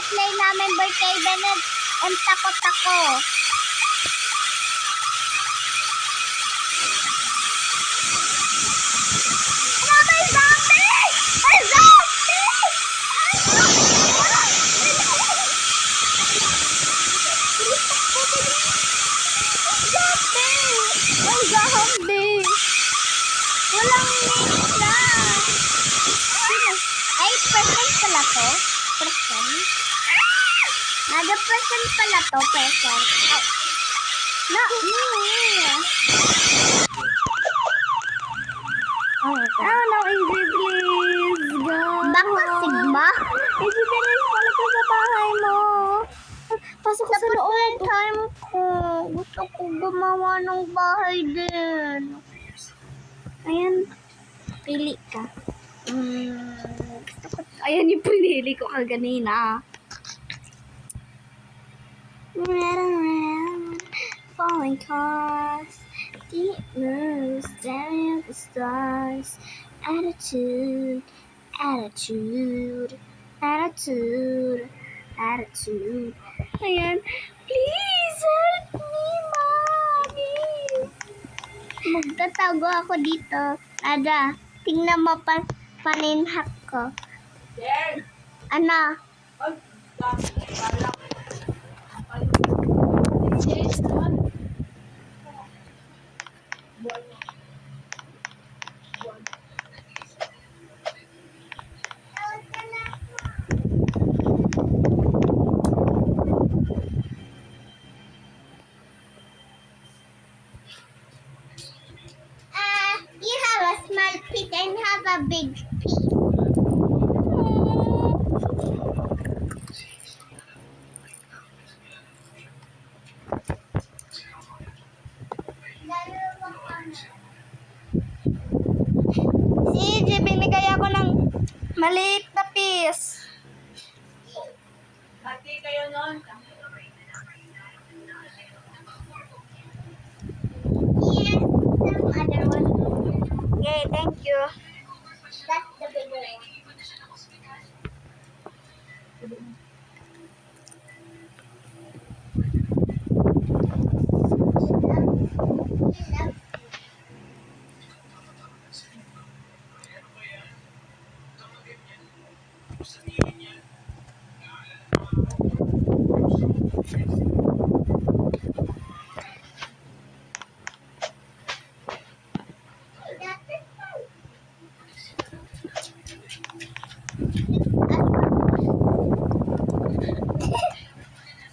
play namin Barkada and Tako-Tako. Ano, may zombie! May zombie! May zombie! Walang nila! Ay, person pala to? Person? Nada person pala to, person. Ay. No, no, easy please. Go. Baka Sigma? Easy please, balik ka sa bahay mo. Pasok ka sa Tapos loob. yung time ko. Gusto ko gumawa ng bahay din. Ayan, pili ka. Gusto ko. Ayan yung pinili ko kaganina. Red and red, falling cars, deep moves, staring at the stars. Attitude, attitude, attitude, attitude. Ayan, please help me, mommy. Magtatago ako dito. Nada, tingnan mo paninhak ko. Ano? You have a small piece and have a big piece. Si binigay ako ng maliit na piece. Hati kayo nun. Yes, some other one. Okay, thank you. That's the big one.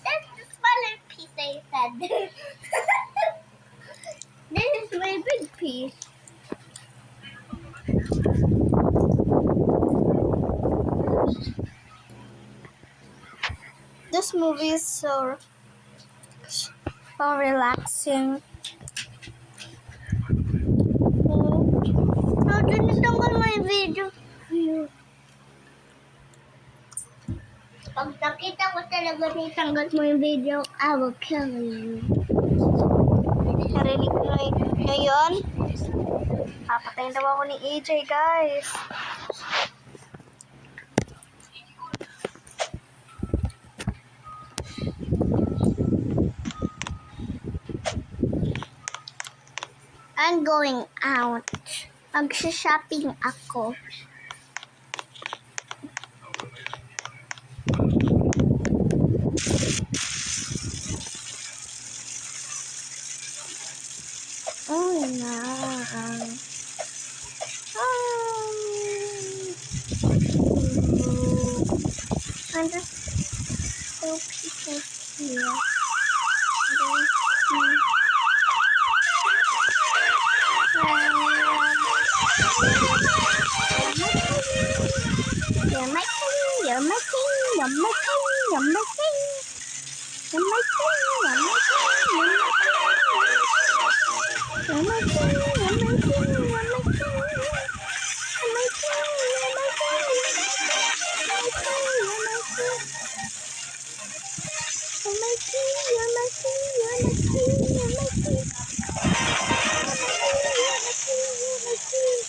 That's the smaller piece I said. This is my big piece. This movie is so relaxing. No, tinitanggal mo yung video. Pag nakita ko talaga tinitanggal mo yung video, I will kill you. Narinig ko ngayon. Papatayin daw ako ni AJ, guys. I'm going out. Mag-shopping ako. Oh, no. I'm just so people here. You're my king, you're my king, you're my king, you're my king. You're my king, you're my king, you're my king. You're my king, you're my king, you're my king. You're my king, you're my king, you're my king. You're my king, you're my king,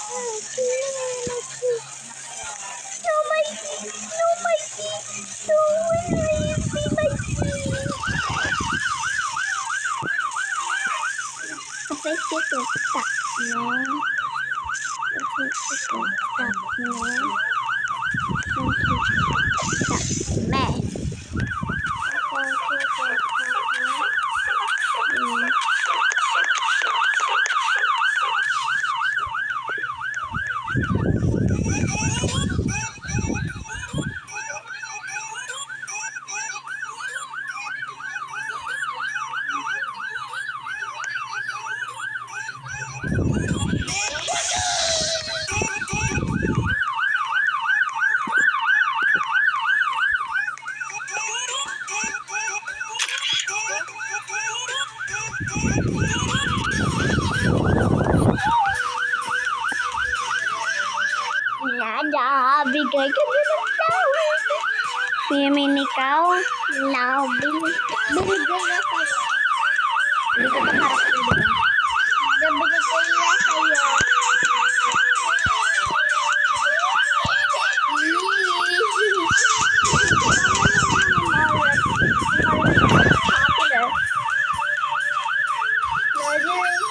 you're my king, you're my king. No, my king, no, my king. Meh. Nada, bigay ka din ng tao. Yamin ikaw. No, binigay niya sa'yo. Hindi ko pa karakter, diba? Binigay niya sa'yo.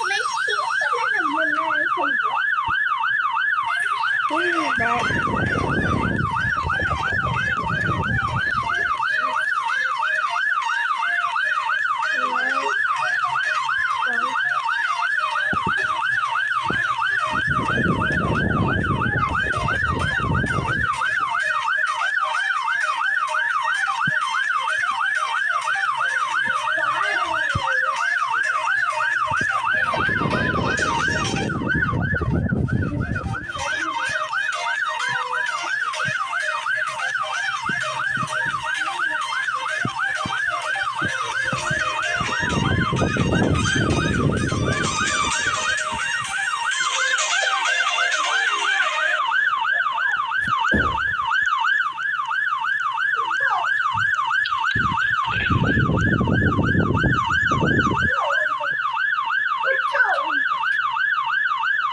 May sino pala nagbunay sa'yo? Hindi.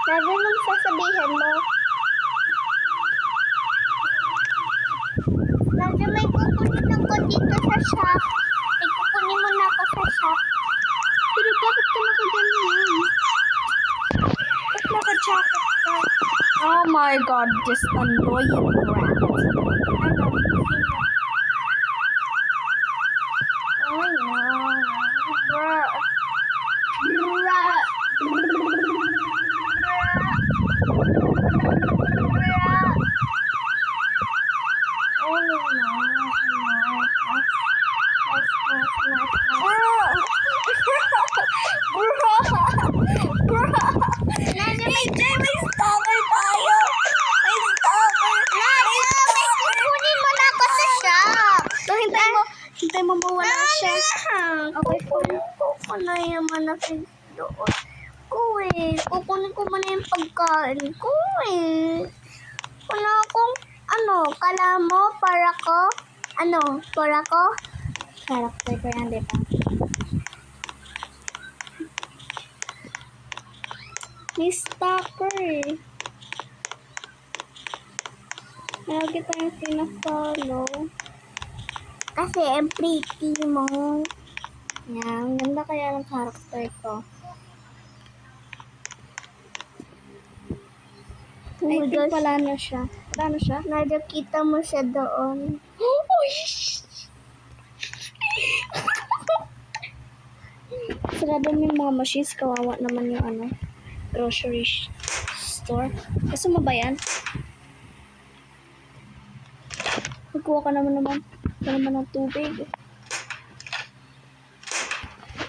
Lagi nung sasabihin mo. Lagi may kukunin ako dito sa shop. May kukunin mo na ako sa shop. Pero bakit ka nakaganyan? Ba't naka-jacket ka? Oh my God, this annoying brat. Oh no. Bruh. Nana, may stalker tayo. May stalker. Nana, may kukunin mo na ako sa shop. So, hintay mo mawala siya. Okay, kukunin mo na sa doon. Kukunin ko muna yung pagkain ko eh. Wala akong, kala mo, para ko, Character ko yan, diba? May stalker eh. Lagi tayong pinafollow. kasi ang pretty mo. Yan, ang ganda kaya ng character ko. I think Gosh. wala na siya. Wala na siya? Nakita mo siya doon. Oh, sarado mo yung mga machines. Kawawa naman yung grocery store. Gusto mo ba yan? Magkuha ka naman ng tubig.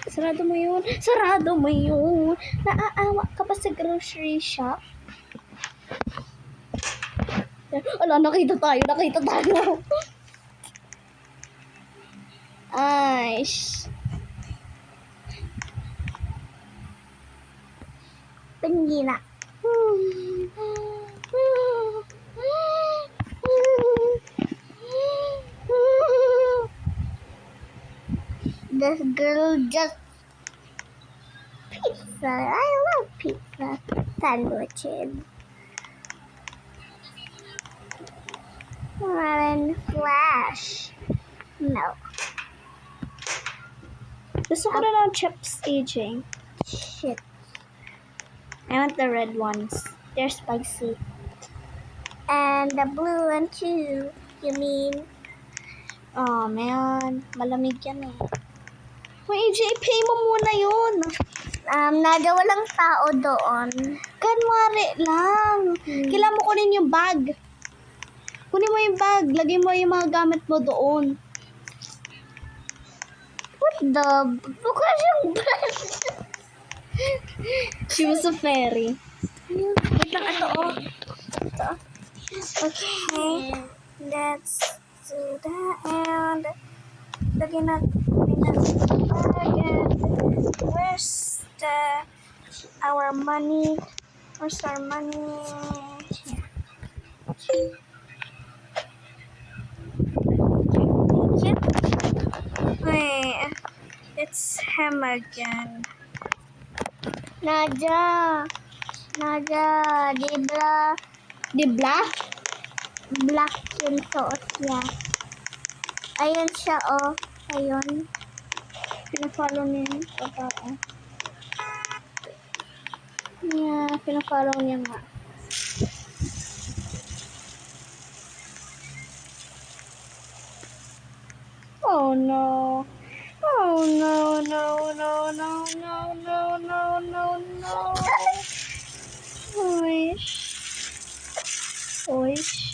Sarado mo yun. Sarado mo yun. Naaawa ka ba sa grocery shop? Ala, nakita tayo. Ay, Pangina. This girl just pizza. I love pizza sandwiches. And Flash. No. gusto ko na ng chips, AJ. Shit. I want the red ones. They're spicy. And the blue one too. You mean? Oh, man. Malamig yan eh. Wait, AJ, pay mo muna yun. Walang tao doon. Kanwari lang. Kailangan mo kunin yung bag. Kunin mo yung bag. Lagay mo yung mga gamit mo doon. What the? Bukas yung bag. She was a fairy. Wait lang, ito oh. Ito. Okay. Let's do that and lagyan natin ang bag and where's our money? Where's our money? Here. Wait, it's him again. Nadia, Dibla, Dibla? black yung suot niya. Ayun siya, oh. Ayun. Pinafollow niya yung tao. Yeah, pinafollow niya nga. Oh no. Oh no, no, no, no, no, no, no, no, no. Oish. Oish.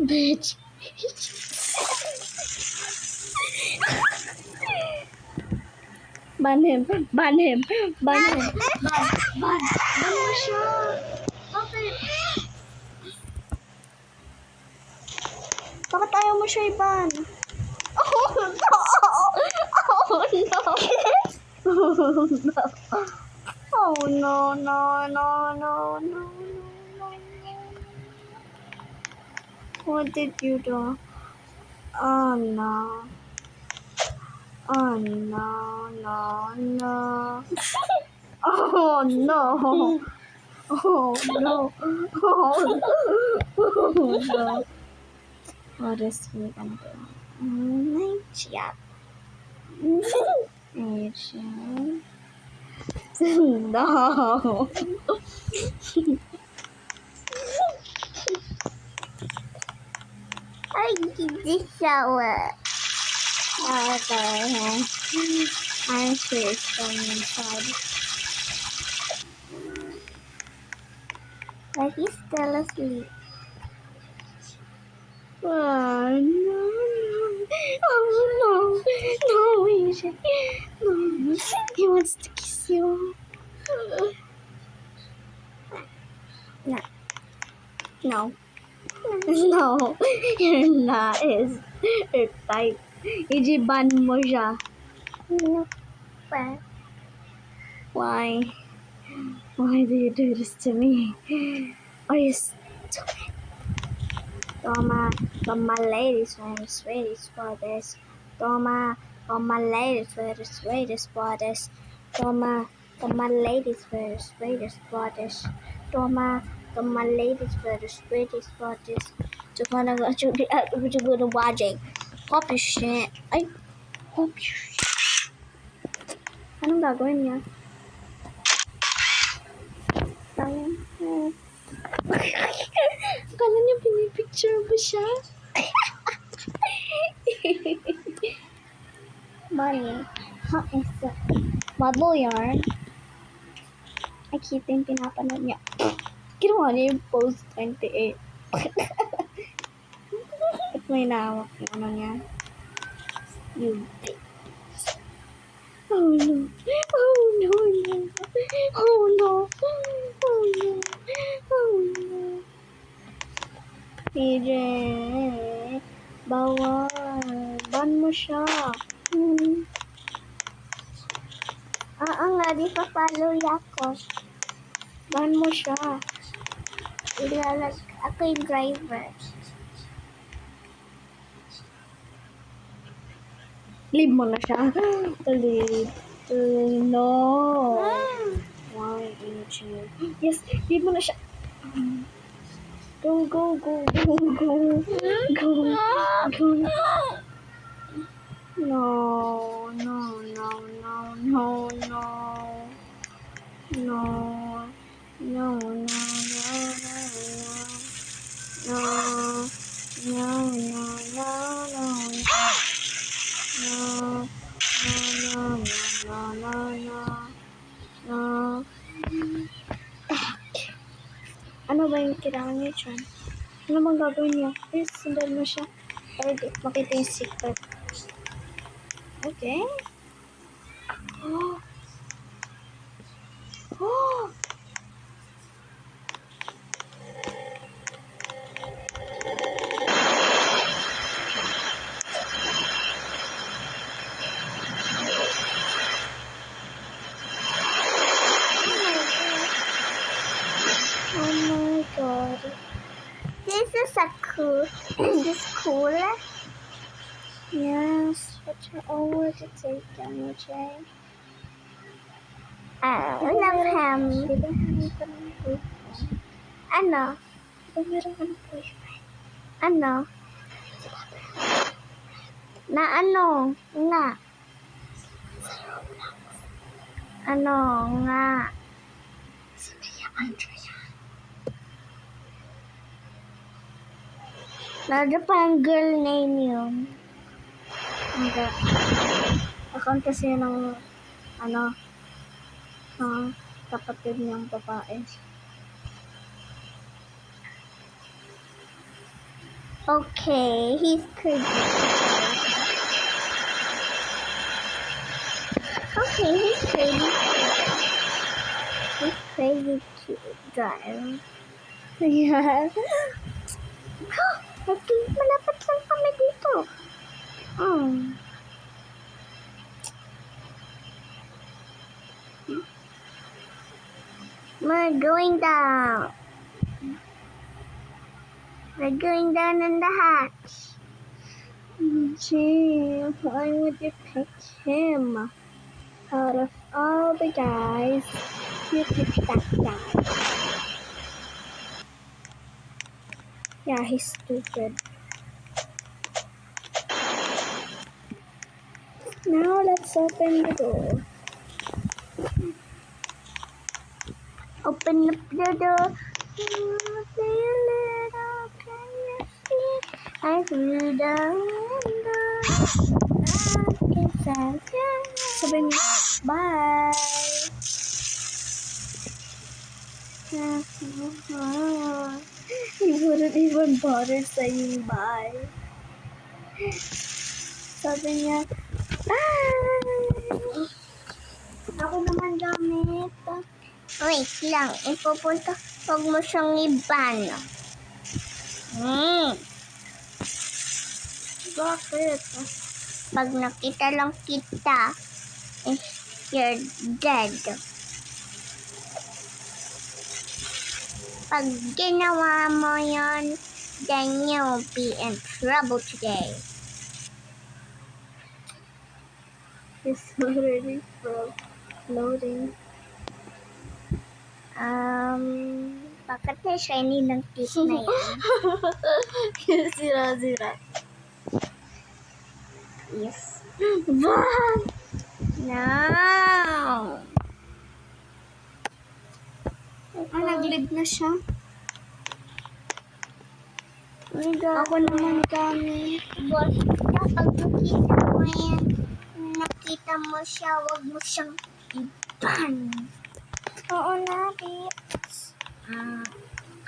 Bitch. Ban him. Ban him. Ban him. Ban mo siya. Bakit? Bakit ayaw mo siya i-ban? Oh no! Oh no! Oh no, no, no, no, no, no, no. What did you do? Oh no. Oh no, no, no. Oh no. Oh no. Oh no. What is he gonna do? Chat. No. I need the shower. Okay. I'm sure it's going inside. But he's still asleep. Oh no, no. Oh no. No, AJ. No. He wants to kiss you. No. No. No. You're not his type. AJ, ban mo siya. No. But Why? Why do you do this to me? Are you stupid? Toma ladies, sweeties for this. Toma ladies, sweeties for this. Toma ladies, sweeties for this. Toma ladies, sweeties for this. Toma na siguro watching. Hope you shit. Ay, hope you shit. Anong gagawin niya? Sayang. Akala niya pinipicture mo siya? Bonnie. How is that? Model yarn. Nakita yung pinapanood niya. Ginawa niya yung post 28. At may nawak yung ano niya. You bitch. Oh no. Oh no, no. Oh no. Oh no. Oh no. PJ. Bawal. Ban mo siya. Nga, di pa follow ako. Ban mo siya. Ako yung driver. Leave mo na siya. Leave. No. Why, AJ? Yes, leave mo na siya. Go, go, go, go, go. Go, go. No, no, no, no, no, no. No, no, no, no. Ano ba yung kailangan niya dyan? Ano bang gagawin niya? Please, sundan mo siya. Para di makita yung secret. Okay. Oh! Oh! Oh my god. This is cool. This is cool. Yes, but you're over to take down, Jay. I love him. Diba meron ka ng boyfriend? Ano? Diba meron ka ng boyfriend? Ano? Na ano? Nga. Ano nga? Si Mia Andrea. Nada pang girl name yun. Hindi. Account kasi ng, ano, ng kapatid niyang babae. Okay, he's crazy. Okay, he's crazy. He's crazy to drive. Yeah. Okay, malapit lang kami dito. We're going down. We're going down in the hatch. Gee, why would you pick him? Out of all the guys, you picked that guy. Yeah, he's stupid. Now let's open the door. Open up the door. Say a little, can you see? I threw the window. Sabi niya, bye! He wouldn't even bother saying bye. Sabi niya, bye! Ako naman gamit. Wait lang, ipupunta. Huwag mo siyang iban. Bakit? Pag nakita lang kita, you're dead. Pag ginawa mo yon, then you'll be in trouble today. He's already loading. Bakit na shiny ng teeth na yan? Sira-sira. Yes. Bye! No! Nag-live na siya. Ako naman gamit. Boss, kapag nakita mo siya, wag mo siyang iban. Oo na, babes.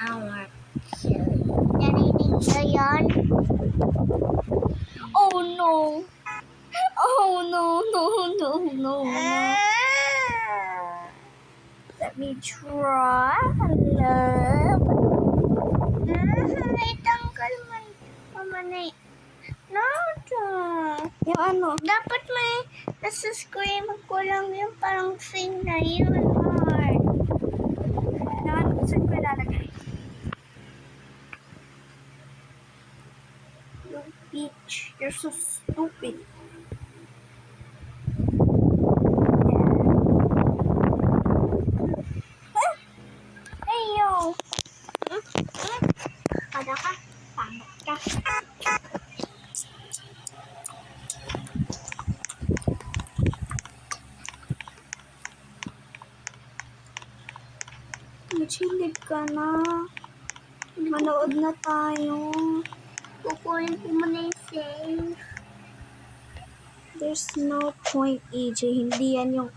Our narinig niyo yan? Oh no! Oh no, no, no, no, no. Let me try. Love. Itanggal man na no, Yung ano? dapat may nasa screen ko lang yung parang thing na yun, heart. Naman, saan ko ilalagay? You bitch. You're so stupid. Ayo. Kada ka, pangit ka. Machilig ka na. Manood na tayo. Kukunin ko muna yung save. There's no point, EJ. Hindi yan yung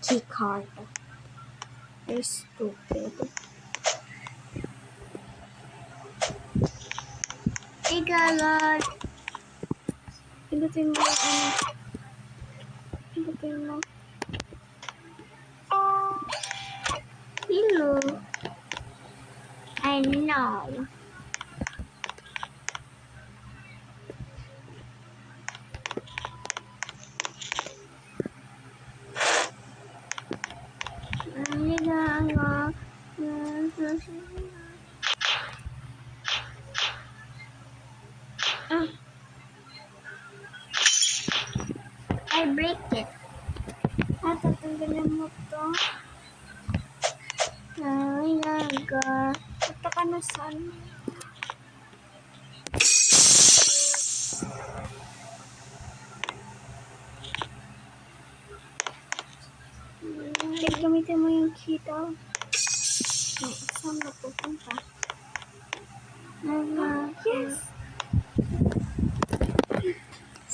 key card. You're stupid. God. Pindutin mo yung ano. Pindutin mo. Hello. I know. I break it. Tatanggalin mo to. Ay, naga. Punta ka na sa ano. Gamitin mo yung key daw. Saan na pupunta? Yes!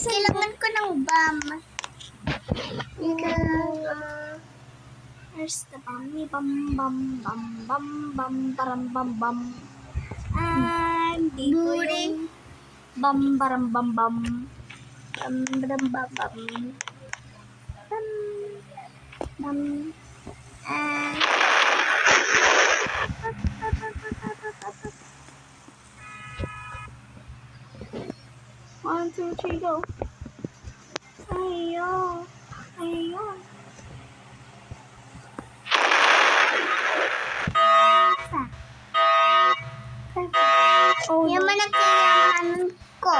Kailangan ko ng bam. Where's the bum? Bum, bum, bum, bum, bum, baram, bum, bum. Dito Buri. yung bum, baram, bum, bum. Bam, bam, bam, bam. Bum, bum. Ah, 1, 2, 3, go. Ayun. Ayun. Oh, yung no. mga kailangan ko,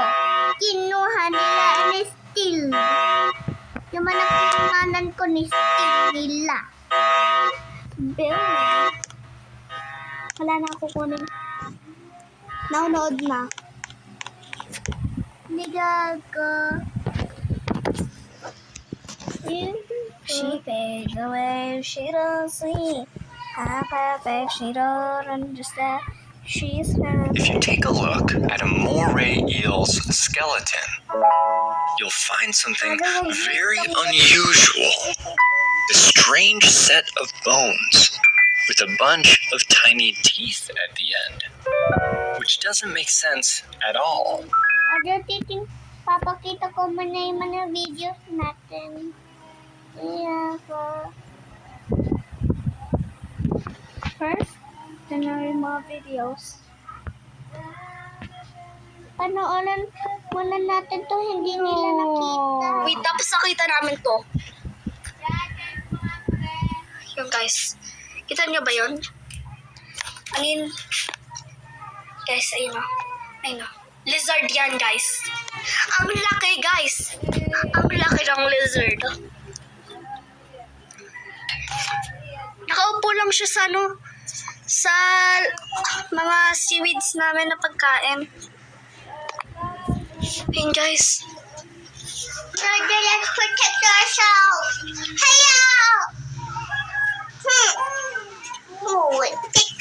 kinuha nila ni Steel. Yung mga kailangan ko ni Steel nila. Bill. Wala na ako kunin. Naunood na. Nigaga. She fades away, she don't see. How perfect, she don't understand. She's If you take a look at a moray eel's skeleton, you'll find something very unusual. A strange set of bones with a bunch of tiny teeth at the end, which doesn't make sense at all. Papakita ko muna yung mga videos natin. Yeah, first, tingnan yung mga videos. panoorin muna natin to, hindi nila nakita. Wait, tapos nakita namin to. Yung guys. Kita nyo ba yun? Anin? Guys, ayun o. Ayun o. Lizard yan, guys. Ang laki, guys. Ang laki ng lizard. Nakaupo lang siya sa ano, sa mga seaweeds namin na pagkain. Ayun, guys. Georgia, let's protect ourselves. Hiya! Oh, fix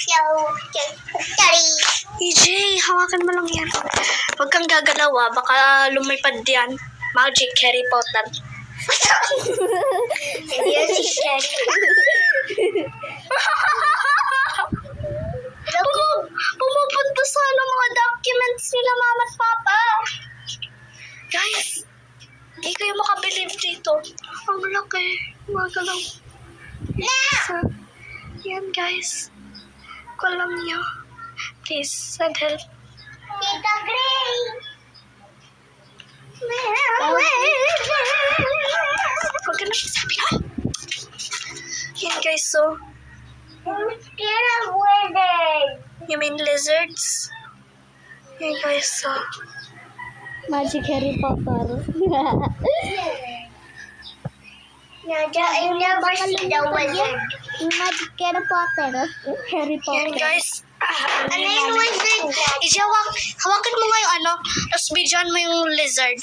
Daddy. EJ, hawakan mo lang yan. Huwag kang gagalaw baka lumipad yan. Magic Harry Potter. Hindi yan si Sherry. Pumupunta sa mga documents nila mama at papa. Guys, hindi kayo makabelieve dito. Ang laki. Mga galaw. So, yan guys. Kung alam niyo, please send help. Tita Gray. Huwag ka na sabi ha. Yan guys, so, I'm scared of wizards. you mean lizards? Yan guys, so, Magic Harry Potter. Nadia, I never seen the wizard. Magic Harry Potter. Harry Potter. Yan guys. Ano yung wizard? Hawakan mo nga yung ano, tapos bidyan mo yung lizard.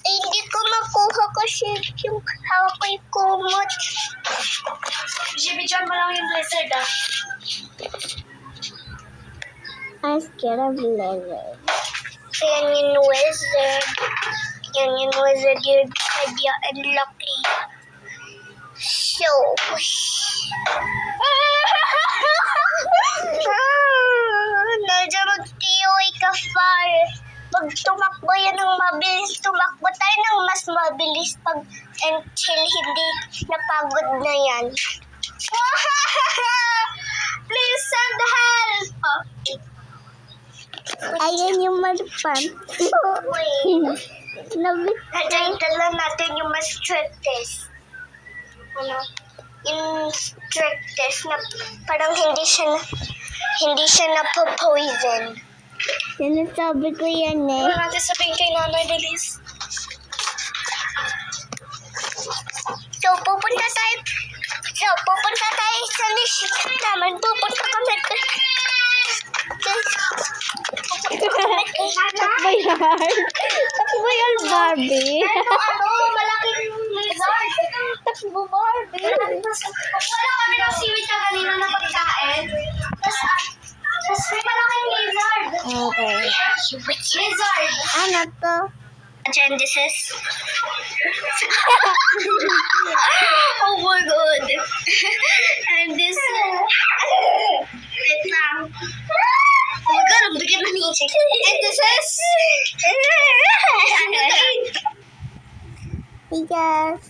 Hindi ko makuha kasi yung hawak ko yung kumot. Bidyan mo lang yung lizard I'm scared of lizards. Yan yung wizard. Yan yung wizard yung kaya and lucky. So, Nadia, mag-TOA ka pa. pag tumakbo yan ng mabilis, tumakbo tayo ng mas mabilis pag until hindi napagod na yan. Please send help! Ayan yung malpan. Wait. Nabit. Dala natin yung mas strictest. Ano? Yung strictest na parang hindi siya na-poison. Sinasabi ko yan eh. Wala natin sabihin kay nanay, bilis. So, pupunta tayo sa list namin. Pupunta kami. Takbo yan. Takbo yan, Barbie. Malaking lizard. Takbo, Barbie. Wala kami ng seaweed na kanina na pagkain. Tapos may malaking lizard. Okay. Lizard. Ano to? Agendices. Oh my God. And this... Wait lang. Oh my God, ang bigyan na ni Ichik. And this is... Yes.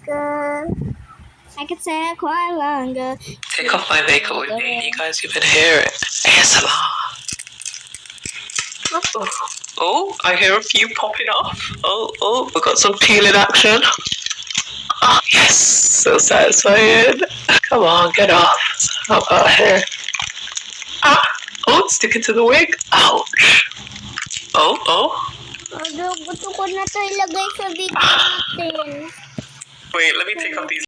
I could say it quite longer. Take off my makeup with me. You guys even hear it. ASMR. Oh, I hear a few popping off. Oh, we've got some peeling action. Oh, yes, so satisfying. Come on, get off. How about here? Ah, oh, it's sticking to the wig. Ouch. Oh. Gusto ko na to ilagay sa video natin. Wait, let me take off these